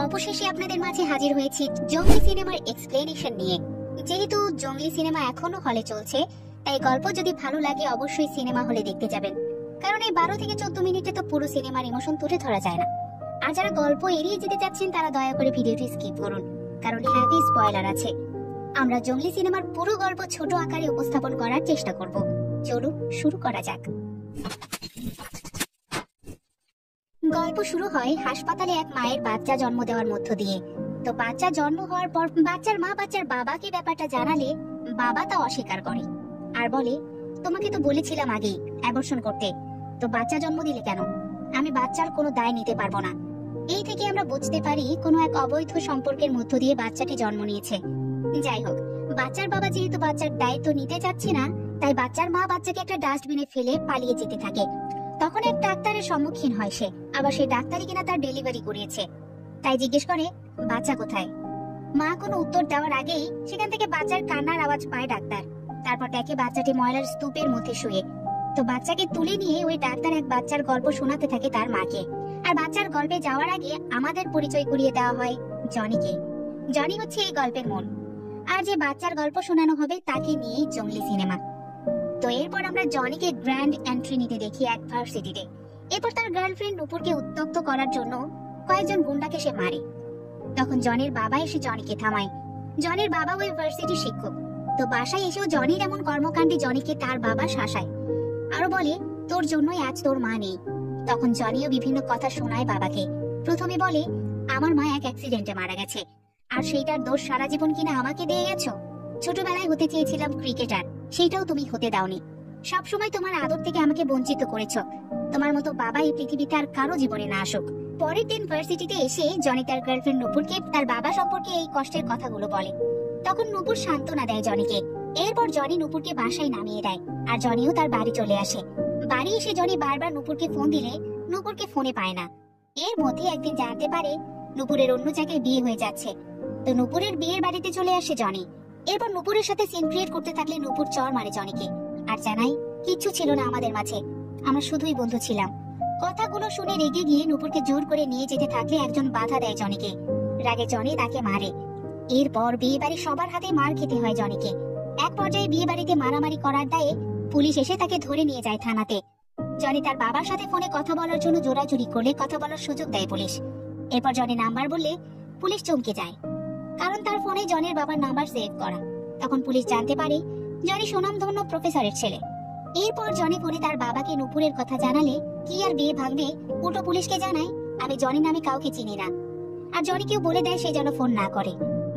অবশেষে আপনাদের মাঝে হাজির হয়েছি জঙ্গলি সিনেমার এক্সপ্লেনেশন নিয়ে। যেহেতু জঙ্গলি সিনেমা এখনো হলে চলছে, তাই গল্প যদি ভালো লাগে অবশ্যই সিনেমা হলে দেখতে যাবেন, কারণ এই 12 থেকে 14 মিনিটে তো পুরো সিনেমার ইমোশন তুলে ধরা যায় না। আর যারা গল্প এড়িয়ে যেতে চাচ্ছেন তারা দয়া করে ভিডিওটি স্কিপ করুন, কারণ হেভি স্পয়লার আছে। আমরা জঙ্গলি সিনেমার পুরো গল্প ছোট আকারে উপস্থাপন করার চেষ্টা করব। চলুন শুরু করা যাক। গল্প শুরু হয় হাসপাতালে এক মায়ের বাচ্চা জন্ম দেওয়ার মধ্য দিয়ে। তো বাচ্চা জন্ম হওয়ার পর বাচ্চার মা বাচ্চার বাবাকে ব্যাপারটা জানালে বাবা তা অস্বীকার করে আর বলে, তোমাকে তো বলেছিলাম আগেই অ্যাবর্শন করতে, তো বাচ্চা জন্ম দিলে কেন? আমি বাচ্চার কোনো দায় নিতে পারবো না। এই থেকে আমরা বুঝতে পারি কোনো এক অবৈধ সম্পর্কের মধ্য দিয়ে বাচ্চাটি জন্ম নিয়েছে। যাই হোক, বাচ্চার বাবা যেহেতু বাচ্চার দায়িত্ব নিতে চাচ্ছে না, তাই বাচ্চার মা বাচ্চাকে একটা ডাস্টবিনে ফেলে পালিয়ে যেতে থাকে। তখন এক ডাক্তারের সম্মুখীন হয় সে, আবার সেই ডাক্তারই কিনা তার ডেলিভারি করিয়েছে। তাই জিজ্ঞেস করে, বাচ্চা কোথায়? মা কোনো উত্তর দেওয়ার আগেই সেখান থেকে বাচ্চার কান্নার আওয়াজ পায় ডাক্তার। তারপর দেখে বাচ্চাটি ময়লার স্তূপের মধ্যে শুয়ে। তো বাচ্চাকে তুলে নিয়ে ওই ডাক্তার এক বাচ্চার গল্প শোনাতে থাকে তার মাকে। আর বাচ্চার গল্পে যাওয়ার আগে আমাদের পরিচয় করিয়ে দেওয়া হয় জনিকে। জনি হচ্ছে এই গল্পের মূল, আর যে বাচ্চার গল্প শোনানো হবে তাকে নিয়েই জঙ্গলি সিনেমা। তো এরপর আমরা জনিকে গ্র্যান্ড এন্ট্রি নিতে দেখি এক ভার্সিটিতে। এরপর তার গার্লফ্রেন্ড নুপুরকে উত্ত্যক্ত করার জন্য কয়েকজন গুন্ডাকে সে মারে। তখন জনির বাবা এসে জনিকে থামায়। জনির বাবা ওই ভার্সিটির শিক্ষক। তো বাসায় এসেও জনির এমন কর্মকাণ্ডে জনিকে তার বাবা শাসায়, আরো বলে, তোর জন্যই আজ তোর মা নেই। তখন জনিও বিভিন্ন কথা শোনায় বাবাকে। প্রথমে বলে, আমার মা এক অ্যাক্সিডেন্টে মারা গেছে, আর সেইটার দোষ সারা জীবন কিনা আমাকে দিয়ে গেছো। ছোটবেলায় হতে চেয়েছিলাম ক্রিকেটার, সেইটাও তুমি হতে দাওনি। সবসময় তোমার আদর থেকে আমাকে বঞ্চিত করেছো। তোমার মতো বাবা এই পৃথিবীতে আর কারো জীবনে না আসুক। পরের দিন ভার্সিটিতে এসে জনি তার গার্লফ্রেন্ড নুপুরকে তার বাবা সম্পর্কে এই কষ্টের কথাগুলো বলে। তখন নুপুর সান্ত্বনা দেয় জনিকে। এরপর জনি নুপুরকে বাসায় নামিয়ে দেয়, আর জনিও তার বাড়ি চলে আসে। বাড়ি এসে জনি বারবার নুপুরকে ফোন দিলে নুপুরকে ফোনে পায় না। এর মধ্যে একদিন জানতে পারে নুপুরের অন্য জায়গায় বিয়ে হয়ে যাচ্ছে। তো নুপুরের বিয়ের বাড়িতে চলে আসে জনি। এরপর নুপুরের সাথে সিন ক্রিয়েট করতে থাকলে নুপুর চর মারে জনিকে আর জানাই, কিচ্ছু ছিল না আমাদের মাঝে, আমরা শুধুই বন্ধু ছিলাম। কথাগুলো শুনে রেগে গিয়ে নুপুরকে জোর করে নিয়ে যেতে থাকলে একজন বাধা দেয় জনিকে। রাগে জনি তাকে মারে। এরপর বিয়ে বাড়ি সবার হাতে মার খেতে হয় জনিকে। এক পর্যায়ে বিয়ে বাড়িতে মারামারি করার দায়ে পুলিশ এসে তাকে ধরে নিয়ে যায় থানাতে। জনি তার বাবার সাথে ফোনে কথা বলার জন্য জোরাজুরি করলে কথা বলার সুযোগ দেয় পুলিশ। এরপর জনি নাম্বার বললে পুলিশ চমকে যায়, কারণ তার ফোনে জনির বাবার নাম্বার সেভ করা। তখন পুলিশ জানতে পারে জনি সুনামধন্য প্রফেসরের ছেলে। এরপর জনি ফোনে তার বাবাকে নুপুরের কথা জানালে কি আর বিয়ে ভাঙবে, উল্টো পুলিশকে জানায়, আমি জনি নামে কাউকে চিনি না। আর জনিকেও বলে দেয় সে যেন ফোন না করে।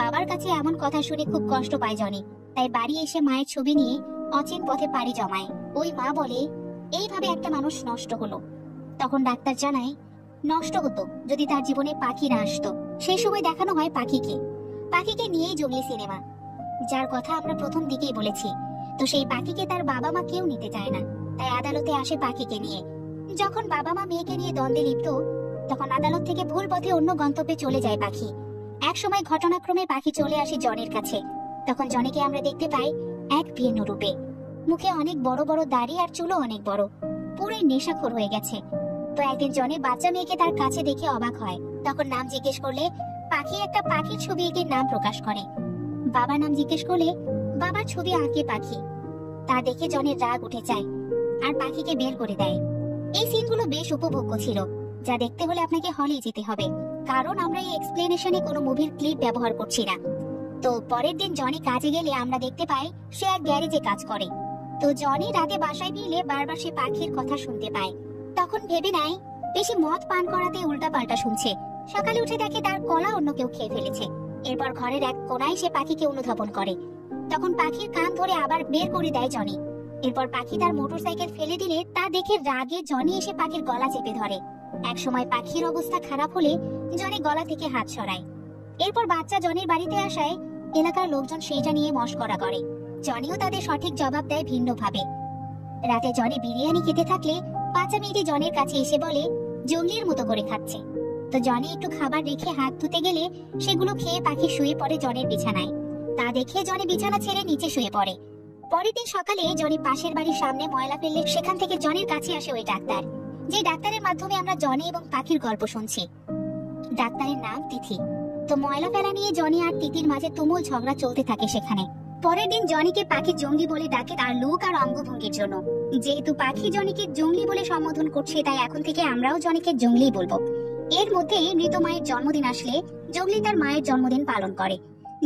বাবার কাছে এমন কথা শুনে খুব কষ্ট পায় জনি, তাই বাড়ি এসে মায়ের ছবি নিয়ে অচিন পথে পাড়ি জমায়। ওই মা বলে, এইভাবে একটা মানুষ নষ্ট হলো। তখন ডাক্তার জানায়, নষ্ট হতো যদি তার জীবনে পাখি না আসতো। সেই সময় দেখানো হয় পাখিকে। পাখিকে নিয়েই জঙ্গলি সিনেমা, যার কথা আমরা প্রথম দিকেই বলেছি। তো সেই পাখিকে তার বাবা মা কেউ নিতে চায় না, তাই আদালতে আসে পাখিকে নিয়ে। যখন বাবা মা মেয়েকে নিয়ে দ্বন্দ্বে লিপ্ত, তখন আদালত থেকে ভুল পথে অন্য গন্তব্যে চলে যায় পাখি। এক সময় ঘটনাক্রমে পাখি চলে আসে জনির কাছে। তখন জনিকে আমরা দেখতে পাই এক ভিন্ন রূপে। মুখে অনেক বড় বড় দাড়ি আর চুলও অনেক বড়, পুরোই নেশাখোর হয়ে গেছে। তো একদিন জনি বাচ্চা মেয়েকে তার কাছে দেখে অবাক হয়। তখন নাম জিজ্ঞেস করলে পাখি একটা পাখির ছবি এঁকে নাম প্রকাশ করে। বাবা নাম জিজ্ঞেস করলে বাবার ছবি আঁকে পাখি। তা দেখে জনির রাগ উঠে যায় আর পাখিকে বের করে দেয়। এই সিনগুলো বেশ উপভোগ্য ছিল, যা দেখতে হলে আপনাকে হলেই যেতে হবে, কারণ আমরা এই এক্সপ্লেনেশনে কোনো মুভির ক্লিপ ব্যবহার করছি না। তো পরের দিন জনি কাজে গেলে আমরা দেখতে পাই সে এক গ্যারেজে কাজ করে। তো জনি রাতে বাসায় ফিরলে বারবার সে পাখির কথা শুনতে পায়। তখন ভেবে নেয় বেশি মদ পান করাতে উল্টা পাল্টা শুনছে। সকালে উঠে দেখে তার কলা অন্য কেউ খেয়ে ফেলেছে। এরপর ঘরের এক কোনায় সে পাখিকে অনুধাবন করে। তখন পাখির কান ধরে আবার বের করে দেয় জনি। এরপর পাখি তার মোটরসাইকেল ফেলে দিলে তা দেখে রাগে জনি এসে পাখির গলা চেপে ধরে। এক সময় পাখির অবস্থা খারাপ হলে জনি গলা থেকে হাত সরায়। এরপর বাচ্চা জনির বাড়িতে আসায় এলাকার লোকজন সেইটা নিয়ে মশকরা করে। জনিও তাদের সঠিক জবাব দেয় ভিন্ন ভাবে। রাতে জনি বিরিয়ানি খেতে থাকলে বাচ্চা মেয়েটি জনির কাছে এসে বলে জঙ্গলির মতো করে খাচ্ছে। তো জনি একটু খাবার রেখে হাত ধুতে গেলে সেগুলো খেয়ে পাখি শুয়ে পড়ে জনির বিছানায়। তা দেখে জনি বিছানা ছেড়ে নিচে শুয়ে পড়ে। পরের দিন সকালে জনি পাশের বাড়ির সামনে ময়লা ফেললে সেখান থেকে জনির কাছে আসে ওই ডাক্তার, যে ডাক্তারের মাধ্যমে আমরা জনি এবং পাখির গল্প শুনছি। ডাক্তারের নাম তিথি। তো ময়লা ফেলা নিয়ে জনি আর তিথির মাঝে তুমুল ঝগড়া চলতে থাকে সেখানে। পরের দিন জনিকে পাখি জঙ্গলি বলে ডাকে তার লুক আর অঙ্গভঙ্গির জন্য। যেহেতু পাখি জনিকে জঙ্গলি বলে সম্বোধন করছে, তাই এখন থেকে আমরাও জনিকে জঙ্গলি বলবো। এর মধ্যে মৃত মায়ের জন্মদিন আসলে জঙ্গলি তার মায়ের জন্মদিন পালন করে,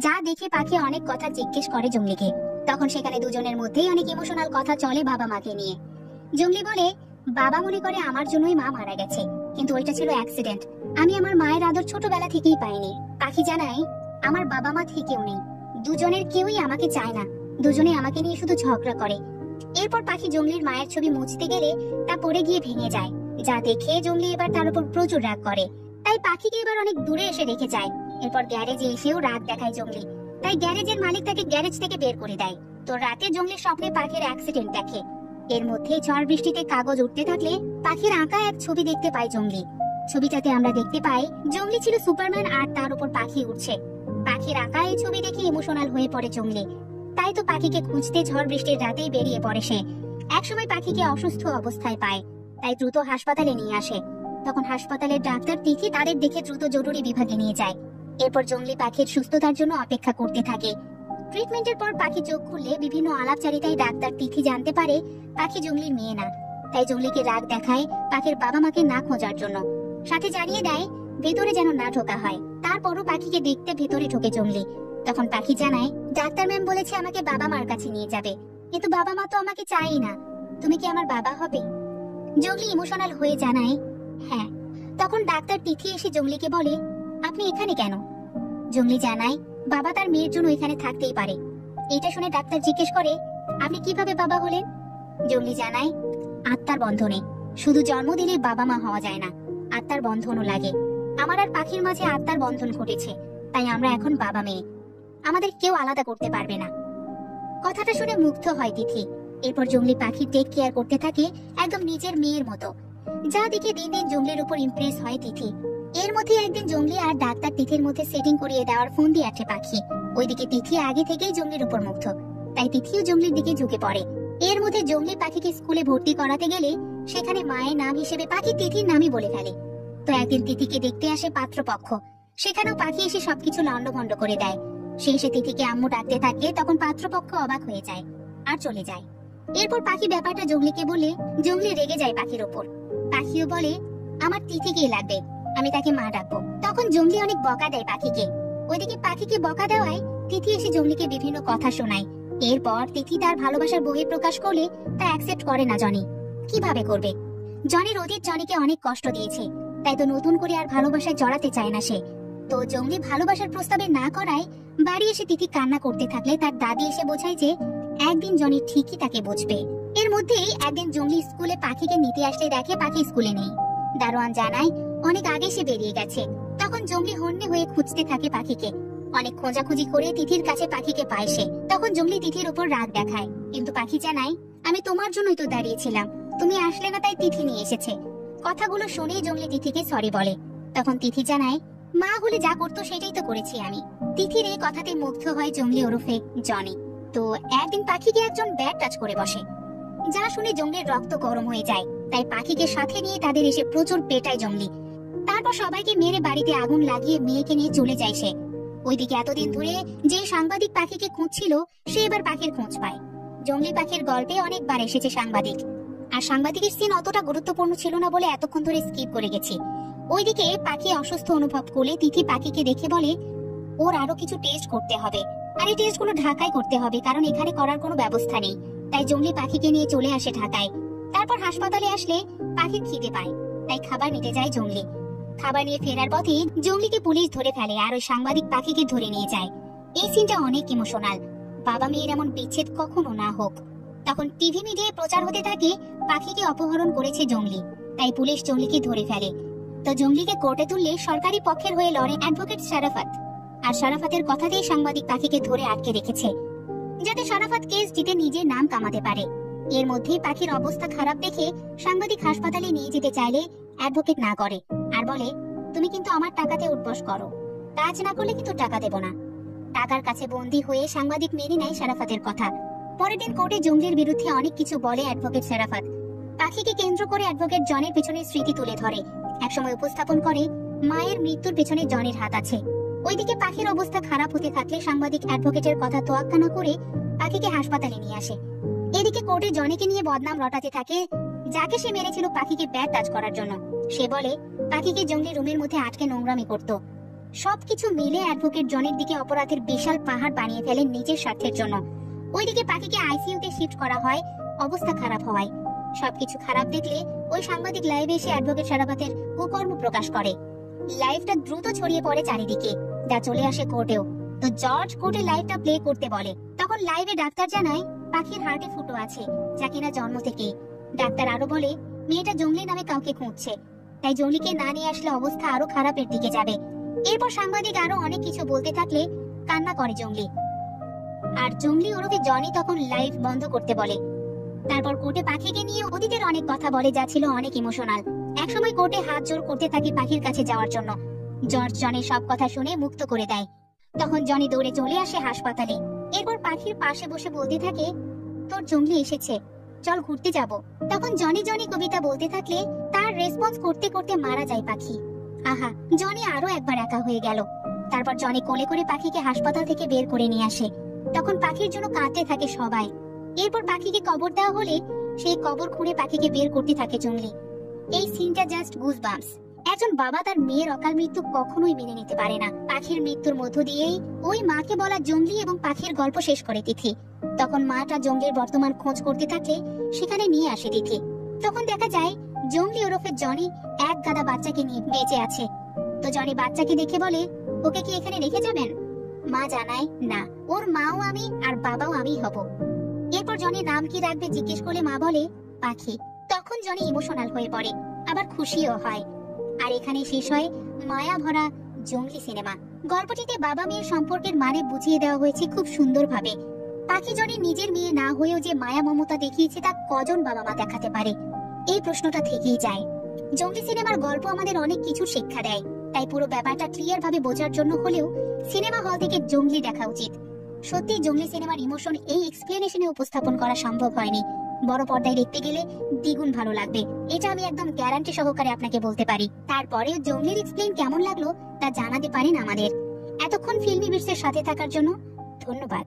যা দেখে পাখি অনেক কথা জিজ্ঞেস করে জঙ্গলিকে। তখন সেখানে দুজনের মধ্যেই অনেক ইমোশনাল কথা চলে বাবা মাকে নিয়ে। জঙ্গলি বলে, বাবা মনে করে আমার জন্যই মা মারা গেছে, কিন্তু ওইটা ছিল অ্যাক্সিডেন্ট। আমি আমার মায়ের আদর ছোটবেলা থেকেই পাইনি। পাখি জানায়, আমার বাবা মা থেকেও নেই, দুজনের কেউই আমাকে চায় না, দুজনে আমাকে নিয়ে শুধু ঝগড়া করে। এরপর পাখি জঙ্গলির মায়ের ছবি মুছতে গেলে তা পড়ে গিয়ে ভেঙে যায়, যা দেখে জঙ্গলি এবার তার উপর প্রচুর রাগ করে। তাই পাখিকে এবার অনেক দূরে এসে রেখে যায়। এরপর গ্যারেজে এসেও রাগ দেখায় জঙ্গলি, তাই গ্যারেজের মালিক তাকে গ্যারেজ থেকে বের করে দেয়। তো রাতে জঙ্গলির স্বপ্নে পাখির অ্যাক্সিডেন্ট দেখে। এর মধ্যে ঝড় বৃষ্টিতে কাগজ উঠতে থাকলে পাখির আঁকা এক ছবি দেখতে পায় জঙ্গলি। ছবিটাতে আমরা দেখতে পাই জঙ্গলি ছিল সুপারম্যান আর তার উপর পাখি উঠছে। পাখির আঁকা এই ছবি দেখে ইমোশনাল হয়ে পড়ে জঙ্গলি। তাই তো পাখিকে খুঁজতে ঝড় বৃষ্টির রাতেই বেরিয়ে পড়ে সে। একসময় পাখিকে অসুস্থ অবস্থায় পায়, তাই দ্রুত হাসপাতালে নিয়ে আসে। তখন হাসপাতালের ডাক্তার তিথি তাদের দেখে দ্রুত জরুরি বিভাগে নিয়ে যায়। এরপর জঙ্গলি পাখির সুস্থতার জন্য অপেক্ষা করতে থাকে। ট্রিটমেন্টের পর পাখি চোখ খুললে বিভিন্ন আলাপচারিতায় ডাক্তার তিথি জানতে পারে পাখি জঙ্গলির মেয়ে না। তাই জঙ্গলিকে রাগ দেখায় পাখির বাবা মাকে না খোঁজার জন্য, সাথে জানিয়ে দেয় ভেতরে যেন না ঢোকা হয়। তারপরও পাখিকে দেখতে ভেতরে ঢোকে জঙ্গলি। তখন পাখি জানায়, ডাক্তার ম্যাম বলেছে আমাকে বাবা মার কাছে নিয়ে যাবে, কিন্তু বাবা মা তো আমাকে চাই না, তুমি কি আমার বাবা হবে? জঙ্গলি ইমোশনাল হয়ে জানায়, হ্যাঁ। তখন ডাক্তার তিথি এসে জঙ্গলিকে বলে, আপনি এখানে কেন? জঙ্গলি জানায়, বাবা তার মেয়ের জন্য এখানে থাকতেই পারে। এটা শুনে ডাক্তার জিজ্ঞেস করে, আপনি কিভাবে বাবা হলেন? জঙ্গলি জানায়, আত্মার বন্ধনে। শুধু জন্ম দিলে বাবা মা হওয়া যায় না, আত্মার বন্ধনও লাগে। আমার আর পাখির মাঝে আত্মার বন্ধন ঘটেছে, তাই আমরা এখন বাবা মেয়ে, আমাদের কেউ আলাদা করতে পারবে না। কথাটা শুনে মুগ্ধ হয় তিথি। এরপর জঙ্গলি পাখি টেক কেয়ার করতে থাকে একদম নিজের মেয়ের মতো, যা দেখে দিন দিন জঙ্গলির উপর ইমপ্রেস হয় তিথি। এর মধ্যে একদিন জঙ্গলি আর ডাক্তার তিথির মধ্যে সেটিং করিয়ে দেওয়ার ফোন দিয়ে আসে পাখি। ওইদিকে তিথি আগে থেকেই জঙ্গলির উপর মুগ্ধ, তাই তিথিও জঙ্গলির দিকে ঝুঁকে পড়ে। এর মধ্যে জঙ্গলি পাখিকে স্কুলে ভর্তি করাতে গেলে সেখানে মায়ের নাম হিসেবে পাখি তিথির নামই বলে ফেলে। তো একদিন তিথিকে দেখতে আসে পাত্রপক্ষ, সেখানেও পাখি এসে সবকিছু লন্ডভন্ড করে দেয়। সে এসে তিথিকে আম্মু ডাকতে থাকে, তখন পাত্রপক্ষ অবাক হয়ে যায় আর চলে যায়। এরপর পাখি ব্যাপারটা জঙ্গলিকে বলে, জঙ্গলি রেগে যায় পাখির ওপর। পাখিও বলে, আমার তিথিকেই লাগবে, আমি তাকে মা ডাকবো। তখন জঙ্গলি অনেক বকা দেয় পাখিকে। ওইদিকে পাখিকে বকা দেওয়ায় তিথি এসে জঙ্গলিকে বিভিন্ন কথা শোনায়। এরপর তিথি তার ভালোবাসার বহিঃপ্রকাশ করলে তা অ্যাকসেপ্ট করে না জনি। কিভাবে করবে? জনির অতীত জনিকে অনেক কষ্ট দিয়েছে, তাই তো নতুন করে আর ভালোবাসায় জড়াতে চায় না সে। তো জঙ্গলি ভালোবাসার প্রস্তাবে না করায় বাড়ি এসে তিথি কান্না করতে থাকলে তার দাদি এসে বোঝায় যে একদিন জনি ঠিকই তাকে বুঝবে। এর মধ্যেই একদিন জঙ্গলি স্কুলে পাখিকে নিতে আসলে দেখে পাখি স্কুলে নেই। দারোয়ান জানায় অনেক আগে সে বেরিয়ে গেছে। তখন জঙ্গলি হন্যে হয়ে খুঁজতে থাকে পাখিকে। অনেক খোঁজাখুঁজি করে তিথির কাছে পাখিকে পায় সে। তখন জঙ্গলি তিথির উপর রাগ দেখায়, কিন্তু পাখি জানায়, আমি তোমার জন্যই তো দাঁড়িয়েছিলাম, তুমি আসলে না তাই তিথি নিয়ে এসেছে। কথাগুলো শুনেই জঙ্গলি তিথিকে সরি বলে। তখন তিথি জানায়, মা হলে যা করতো সেটাই তো করেছি আমি। তিথির এই কথাতে মুগ্ধ হয় জঙ্গলি ওরফে জনি। তো একদিন পাখিকে একজন ব্যাট টাচ করে বসে, যা শুনে জঙ্গলির রক্ত গরম হয়ে যায়। তাই পাখিকে সাথে নিয়ে তাদের এসে প্রচুর পেটায় জঙ্গলি। তারপর সবাইকে মেরে বাড়িতে আগুন লাগিয়ে মেয়েকে নিয়ে চলে যায় সে। ওইদিকে এতদিন ধরে যে সাংবাদিক পাখিকে খুঁজছিল সে এবার পাখির খোঁজ পায়। জঙ্গলি পাখির গল্পে অনেকবার এসেছে সাংবাদিক, আর সাংবাদিকের সিন অতটা গুরুত্বপূর্ণ ছিল না বলে এতক্ষণ ধরে স্কিপ করে গেছি। ওইদিকে পাখি অসুস্থ অনুভব করলে তিথি পাখিকে দেখে বলে, ওর আরো কিছু টেস্ট করতে হবে, আর এই টেস্টগুলো ঢাকায় করতে হবে, কারণ এখানে করার কোনো ব্যবস্থা নেই। তাই জঙ্গলি পাখিকে নিয়ে চলে আসে ঢাকায়। তারপর হাসপাতালে আসলে পাখির খিদে পায়, তাই খাবার নিতে যায় জঙ্গলি। খাবার নিয়ে ফেরার পথে জঙ্গলিকে পুলিশ ধরে ফেলে আর ওই সাংবাদিক পাখিকে ধরে নিয়ে যায়। এই সিনটা অনেক ইমোশনাল। বাবা মেয়ের এমন বিচ্ছেদ কখনো না হোক। তখন টিভি মিডিয়ায় প্রচার হতে থাকে পাখিকে অপহরণ করেছে জঙ্গলি, তাই পুলিশ জঙ্গলিকে ধরে ফেলে। তো জঙ্গলিকে কোর্টে তুললে সরকারি পক্ষের হয়ে লড়ে অ্যাডভোকেট শারাফাত। আর শারাফাতের কথাতেই সাংবাদিক পাখিকে ধরে আটকে রেখেছে, যাতে শারাফাত কেস জিতে নিজের নাম কামাতে পারে। এর মধ্যেই পাখির অবস্থা খারাপ দেখে সাংবাদিক হাসপাতালে নিয়ে যেতে চাইলে অ্যাডভোকেট না করে আর বলে, তুমি কিন্তু আমার টাকাতে উঠবস করো, কাজ না করলে কিন্তু টাকা দেব না। টাকার কাছে বন্দী হয়ে সাংবাদিক মেনে নেয় শারাফাতের কথা। পরের দিন কোর্টে জঙ্গলির বিরুদ্ধে অনেক কিছু বলে অ্যাডভোকেট শারাফাত। পাখিকে কেন্দ্র করে অ্যাডভোকেট জনের পেছনের স্মৃতি তুলে ধরে। একসময় উপস্থাপন করে মায়ের মৃত্যুর পেছনে জনির হাত আছে। ওইদিকে পাখির অবস্থা খারাপ হতে থাকলে সাংবাদিক অ্যাডভোকেটের কথা তোয়াক্কা না করে পাখিকে হাসপাতালে নিয়ে আসে। এদিকে কোর্টে জনিকে নিয়ে বদনাম রটাতে থাকে, যাকে সে মেরেছিল পাখিকে ব্যাট টাচ করার জন্য। সে বলে পাখিকে জঙ্গলি রুমের মধ্যে আটকে নোংরামি করত। সবকিছু মিলে অ্যাডভোকেট জনির দিকে অপরাধের বিশাল পাহাড় বানিয়ে ফেলেন নিজের স্বার্থের জন্য। ওইদিকে পাখিকে আইসিইউতে শিফট করা হয় অবস্থা খারাপ হওয়ায়। সবকিছু খারাপ দেখলে ওই সাংবাদিক লাইভে এসে অ্যাডভোকেট সারাপাতের কুকর্ম প্রকাশ করে। লাইভটা দ্রুত ছড়িয়ে পড়ে চারিদিকে, যা চলে আসে কোর্টেও। তো জর্জ কোর্টে লাইভটা প্লে করতে বলে। তখন লাইভে ডাক্তার জানায় পাখির হার্টে ফুটো আছে, যা কিনা জন্ম থেকেই। ডাক্তার আরো বলে মেয়েটা জঙ্গলি নামে কাউকে খুঁজছে, তাই জঙ্গলিকে না নিয়ে আসলে অবস্থা আরো খারাপের দিকে যাবে। এরপর সাংবাদিক আরো অনেক কিছু বলতে থাকলে কান্না করে জঙ্গলি, আর জঙ্গলি ওরফে জনি তখন লাইভ বন্ধ করতে বলে। তারপর কোর্টে পাখিকে নিয়ে অতীতের অনেক কথা বলে, যা ছিল অনেক ইমোশনাল। একসময় কোর্টে হাত জোর করতে থাকে পাখির কাছে যাওয়ার জন্য। জর্জ জনির সব কথা শুনে মুক্ত করে দেয়। তখন জনি দৌড়ে চলে আসে হাসপাতালে। এরপর পাখির পাশে বসে বলতে থাকে, তোর জঙ্গলি এসেছে, চল ঘুরতে যাব। তখন জনি জনি কবিতা বলতে থাকলে তার রেসপন্স করতে করতে মারা যায় পাখি। আহা, জনি আরো একবার একা হয়ে গেল। তারপর জনি কোলে করে পাখিকে হাসপাতাল থেকে বের করে নিয়ে আসে। তখন পাখির জন্য কাঁদতে থাকে সবাই। এরপর পাখিকে কবর দেওয়া হলে সেই কবর খুঁড়ে পাখিকে বের করতে থাকে জঙ্গলি। এই সিনটা জাস্ট গুজবাম্পস। একজন বাবা তার মেয়ের অকাল মৃত্যু কখনোই মেনে নিতে পারে না। পাখির মৃত্যুর মধ্য দিয়েই ওই মাকে বলা জঙ্গলি এবং পাখির গল্প শেষ করে তিথি। তখন মাটা জঙ্গলির বর্তমান খোঁজ করতে থাকলে সেখানে নিয়ে আসে তিথি। তখন দেখা যায় জঙ্গলি ওরফে জনি এক গাদা বাচ্চাকে নিয়ে বেঁচে আছে। তো জনি বাচ্চাকে দেখে বলে, ওকে কি এখানে রেখে যাবেন? মা জানায় না, ওর মাও আমি আর বাবাও আমি হব। এরপর জনি নাম কি রাখবে জিজ্ঞেস করলে মা বলে পাখি। তখন জনি ইমোশনাল হয়ে পড়ে, আবার খুশিও হয়। আর এখানে শেষ হয় মায়া ভরা জঙ্গলি সিনেমা। গল্পটিতে বাবা মেয়ের সম্পর্কের মানে বুঝিয়ে দেওয়া হয়েছে খুব সুন্দরভাবে। পাখি জনি নিজের মেয়ে না হয়েও যে মায়া মমতা দেখিয়েছে তা কজন বাবা মা দেখাতে পারে, এই প্রশ্নটা থেকেই যায়। জঙ্গলি সিনেমার গল্প আমাদের অনেক কিছু শিক্ষা দেয়, তাই পুরো ব্যাপারটা ক্লিয়ার ভাবে বোঝার জন্য হলেও সিনেমা হল থেকে জঙ্গলি দেখা উচিত। সত্যি জঙ্গলি সিনেমার ইমোশন এই এক্সপ্লেনেশনে উপস্থাপন করা সম্ভব হয়নি। বড় পর্দায় দেখতে গেলে দ্বিগুণ ভালো লাগবে, এটা আমি একদম গ্যারান্টি সহকারে আপনাকে বলতে পারি। তারপরেও জঙ্গলির এক্সপ্লেন কেমন লাগলো তা জানাতে পারেন আমাদের। এতক্ষণ ফিল্মি বিটসের সাথে থাকার জন্য ধন্যবাদ।